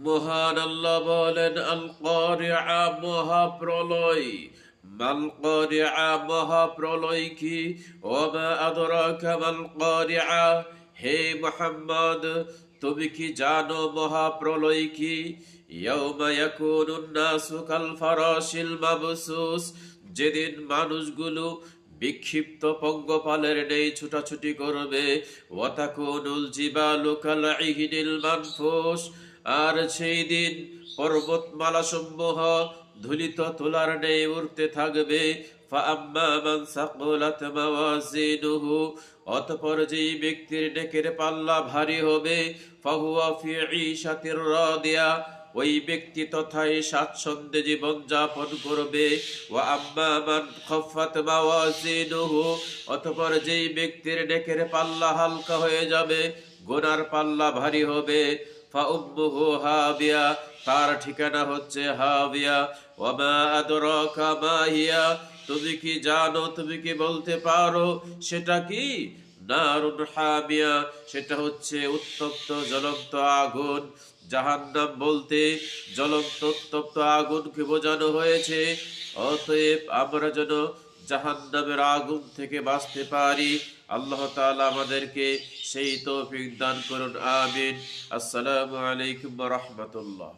মহান আল্লাহ বলেন, আল কারিআ মহাপ্রলয়। মাল কারিআ মহাপ্রলয় কি? ওয়া আদরাকা মাল কারিআ, হে মুহাম্মদ তুমি কি জানো মহাপ্রলয় কি? ইয়াউমা ইয়াকুনুন নাসু কাল ফারাশিল মাবসুস, যেদিন মানুষগুলো বিক্ষিপ্ত পঙ্গপালের নেই ছুটাছুটি করবে। ওয়াতাকুনুল জিবালু কাল ইহিনিল মানফুস, আর সেই দিন পর্বতমালা সমূহ ধুলিত তুলার নেই উড়তে থাকবে। ফাআম্মা মান সাকুলাত মাওয়াজিনুহু, অতঃপর যেই ব্যক্তির নেকের পাল্লা ভারী হবে, ফাহুয়া ফি ঈশাতির রাদিয়া, ওই ব্যক্তি তথায় স্বাচ্ছন্দ্যে জীবন যাপন করবে। ওয়া আম্মা মান খাফফাত মাওয়াজিনুহু, অতঃপর যেই ব্যক্তির নেকের পাল্লা হালকা হয়ে যাবে, গুনার পাল্লা ভারী হবে, ফাউম্মুহু হাবিয়া, তার ঠিকানা হচ্ছে হাবিয়া। ওয়া মা আদরাকা মা হিয়া, তুমি কি জানো, তুমি কি বলতে পারো সেটা কি? নারুন হামিয়া, সেটা হচ্ছে উত্তপ্ত জ্বলন্ত আগুন। জাহান্নাম বলতে জ্বলন্ত উত্তপ্ত আগুনকে বোঝানো হয়েছে। অতএব আমরা যেন জাহান্নামের আগুন থেকে বাঁচতে পারি, আল্লাহ তাআলা আমাদেরকে সেই তৌফিক দান করুন, আমিন। আসসালামু আলাইকুম ওয়া রাহমাতুল্লাহ।